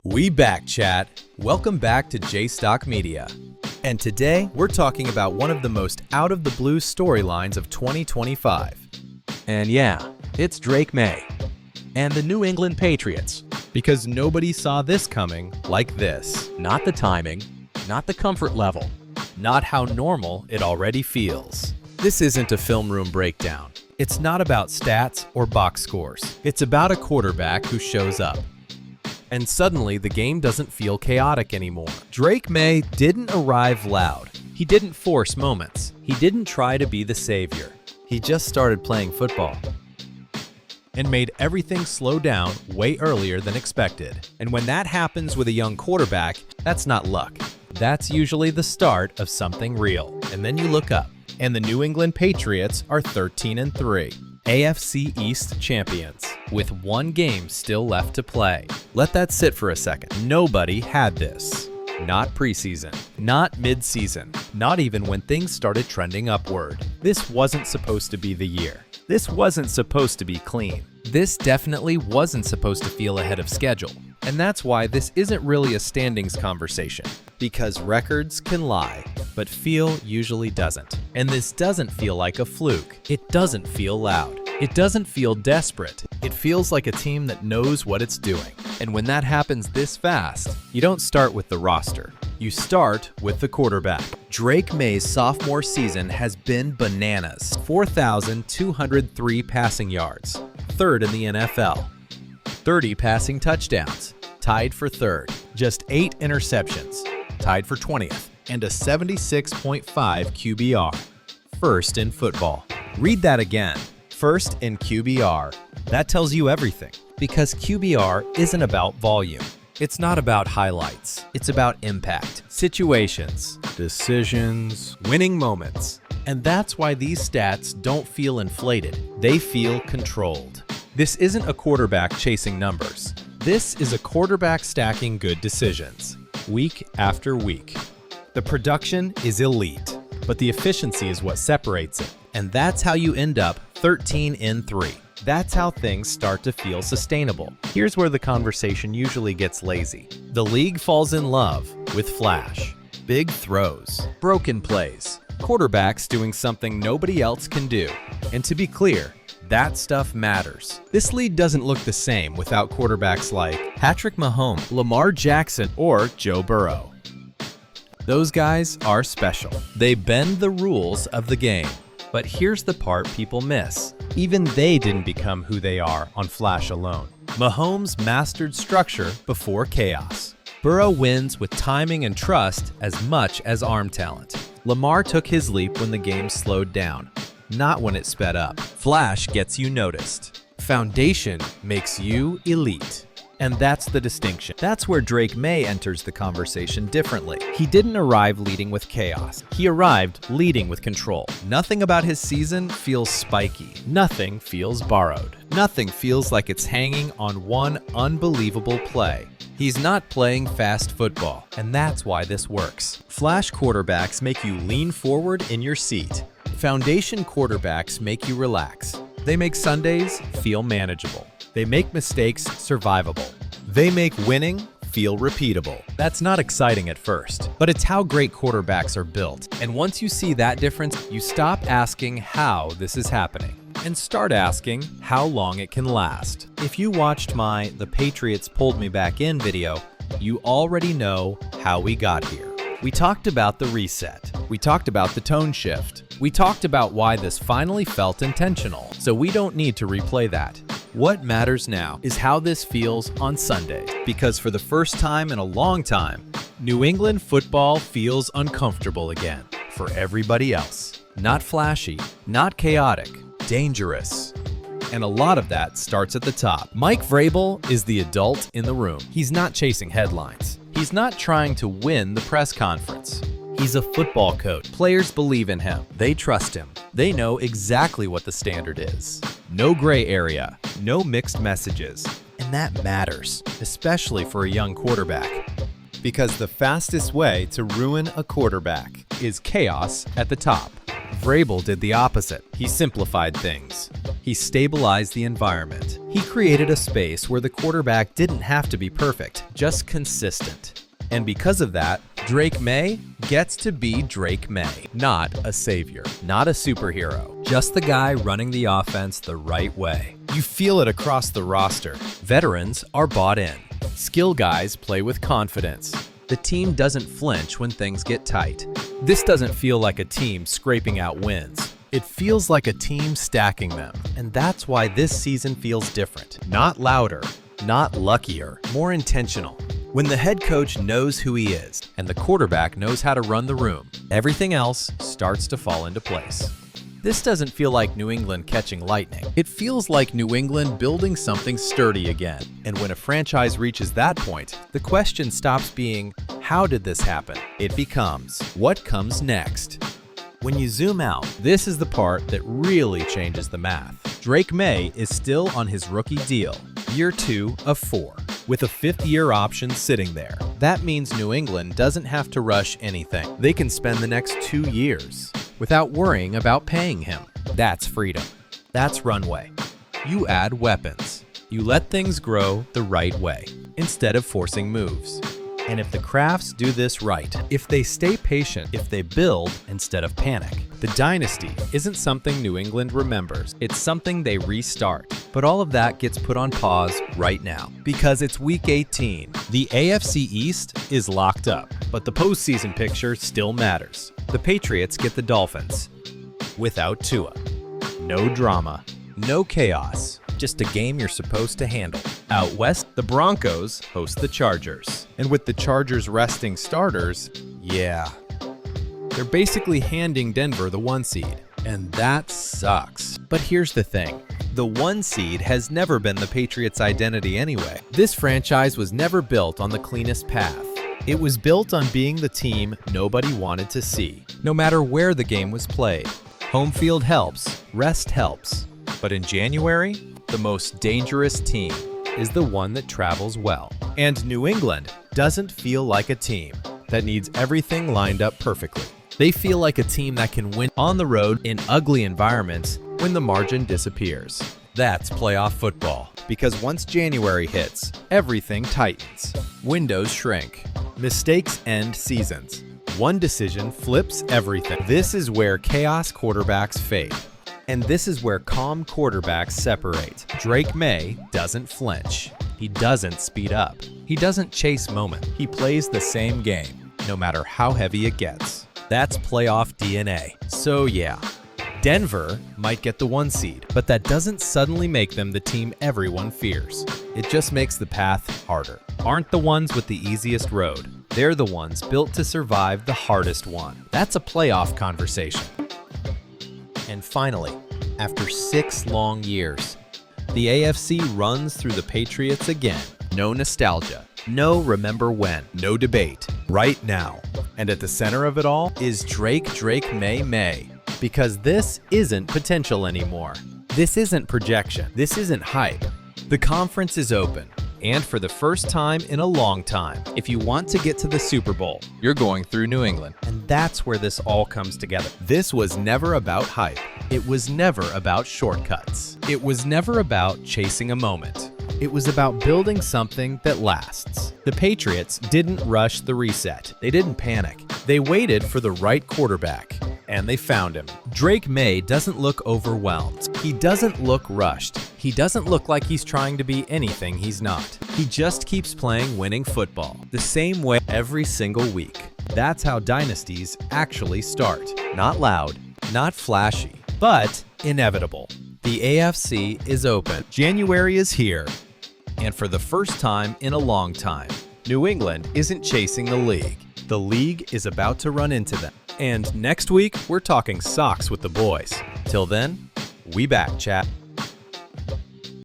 We back, chat. Welcome back to J-Stock Media. And today, we're talking about one of the most out-of-the-blue storylines of 2025. And yeah, it's Drake Maye and the New England Patriots. Because nobody saw this coming like this. Not the timing, not the comfort level. Not how normal it already feels. This isn't a film room breakdown. It's not about stats or box scores. It's about a quarterback who shows up. And suddenly, the game doesn't feel chaotic anymore. Drake Maye didn't arrive loud. He didn't force moments. He didn't try to be the savior. He just started playing football and made everything slow down way earlier than expected. And when that happens with a young quarterback, that's not luck. That's usually the start of something real. And then you look up, and the New England Patriots are 13-3. AFC East champions, with one game still left to play. Let that sit for a second. Nobody had this. Not preseason, not mid-season, not even when things started trending upward. This wasn't supposed to be the year. This wasn't supposed to be clean. This definitely wasn't supposed to feel ahead of schedule. And that's why this isn't really a standings conversation. Because records can lie, but feel usually doesn't. And this doesn't feel like a fluke. It doesn't feel loud. It doesn't feel desperate. It feels like a team that knows what it's doing. And when that happens this fast, you don't start with the roster. You start with the quarterback. Drake Maye's sophomore season has been bananas. 4,203 passing yards, third in the NFL. 30 passing touchdowns, tied for third. Just 8 interceptions, tied for 20th. And a 76.5 QBR, first in football. Read that again. First in QBR. That tells you everything. Because QBR isn't about volume. It's not about highlights. It's about impact, situations, decisions, winning moments. And that's why these stats don't feel inflated. They feel controlled. This isn't a quarterback chasing numbers. This is a quarterback stacking good decisions, week after week. The production is elite, but the efficiency is what separates it. And that's how you end up 13-3. That's how things start to feel sustainable. Here's where the conversation usually gets lazy. The league falls in love with flash, big throws, broken plays, quarterbacks doing something nobody else can do. And to be clear, that stuff matters. This league doesn't look the same without quarterbacks like Patrick Mahomes, Lamar Jackson, or Joe Burrow. Those guys are special. They bend the rules of the game. But here's the part people miss. Even they didn't become who they are on flash alone. Mahomes mastered structure before chaos. Burrow wins with timing and trust as much as arm talent. Lamar took his leap when the game slowed down, not when it sped up. Flash gets you noticed. Foundation makes you elite. And that's the distinction. That's where Drake Maye enters the conversation differently. He didn't arrive leading with chaos. He arrived leading with control. Nothing about his season feels spiky. Nothing feels borrowed. Nothing feels like it's hanging on one unbelievable play. He's not playing fast football, and that's why this works. Flash quarterbacks make you lean forward in your seat. Foundation quarterbacks make you relax. They make Sundays feel manageable. They make mistakes survivable. They make winning feel repeatable. That's not exciting at first, but it's how great quarterbacks are built. And once you see that difference, you stop asking how this is happening and start asking how long it can last. If you watched my "The Patriots Pulled Me Back In" video, you already know how we got here. We talked about the reset. We talked about the tone shift. We talked about why this finally felt intentional, so we don't need to replay that. What matters now is how this feels on Sunday, because for the first time in a long time, New England football feels uncomfortable again for everybody else. Not flashy, not chaotic, dangerous. And a lot of that starts at the top. Mike Vrabel is the adult in the room. He's not chasing headlines. He's not trying to win the press conference. He's a football coach. Players believe in him. They trust him. They know exactly what the standard is. No gray area, no mixed messages. And that matters, especially for a young quarterback. Because the fastest way to ruin a quarterback is chaos at the top. Vrabel did the opposite. He simplified things. He stabilized the environment. He created a space where the quarterback didn't have to be perfect, just consistent. And because of that, Drake Maye gets to be Drake Maye, not a savior, not a superhero, just the guy running the offense the right way. You feel it across the roster. Veterans are bought in. Skill guys play with confidence. The team doesn't flinch when things get tight. This doesn't feel like a team scraping out wins. It feels like a team stacking them, and that's why this season feels different. Not louder, not luckier, more intentional. When the head coach knows who he is, and the quarterback knows how to run the room, everything else starts to fall into place. This doesn't feel like New England catching lightning. It feels like New England building something sturdy again. And when a franchise reaches that point, the question stops being, how did this happen? It becomes, what comes next? When you zoom out, this is the part that really changes the math. Drake Maye is still on his rookie deal, year 2 of 4, with a 5th-year option sitting there. That means New England doesn't have to rush anything. They can spend the next 2 years without worrying about paying him. That's freedom. That's runway. You add weapons. You let things grow the right way, instead of forcing moves. And if the Crafts do this right, if they stay patient, if they build instead of panic, the dynasty isn't something New England remembers. It's something they restart. But all of that gets put on pause right now, because it's Week 18. The AFC East is locked up, but the postseason picture still matters. The Patriots get the Dolphins, without Tua. No drama, no chaos, just a game you're supposed to handle. Out west, the Broncos host the Chargers. And with the Chargers resting starters, yeah, they're basically handing Denver the 1 seed. And that sucks. But here's the thing. The 1 seed has never been the Patriots' identity anyway. This franchise was never built on the cleanest path. It was built on being the team nobody wanted to see, no matter where the game was played. Home field helps, rest helps. But in January, the most dangerous team is the one that travels well. And New England doesn't feel like a team that needs everything lined up perfectly. They feel like a team that can win on the road in ugly environments when the margin disappears. That's playoff football, because once January hits, everything tightens. Windows shrink. Mistakes end seasons. One decision flips everything. This is where chaos quarterbacks fade. And this is where calm quarterbacks separate. Drake Maye doesn't flinch. He doesn't speed up. He doesn't chase moment. He plays the same game, no matter how heavy it gets. That's playoff DNA. So yeah, Denver might get the 1 seed, but that doesn't suddenly make them the team everyone fears. It just makes the path harder. Aren't the ones with the easiest road. They're the ones built to survive the hardest one. That's a playoff conversation. And finally, after 6 long years, the AFC runs through the Patriots again. No nostalgia, no remember when, no debate, right now. And at the center of it all is Drake Maye. Because this isn't potential anymore. This isn't projection. This isn't hype. The conference is open. And for the first time in a long time, if you want to get to the Super Bowl, you're going through New England. And that's where this all comes together. This was never about hype. It was never about shortcuts. It was never about chasing a moment. It was about building something that lasts. The Patriots didn't rush the reset. They didn't panic. They waited for the right quarterback. And they found him. Drake Maye doesn't look overwhelmed. He doesn't look rushed. He doesn't look like he's trying to be anything he's not. He just keeps playing winning football, the same way every single week. That's how dynasties actually start. Not loud, not flashy, but inevitable. The AFC is open. January is here. And for the first time in a long time, New England isn't chasing the league. The league is about to run into them. And next week, we're talking socks with the boys. Till then, we back, chat.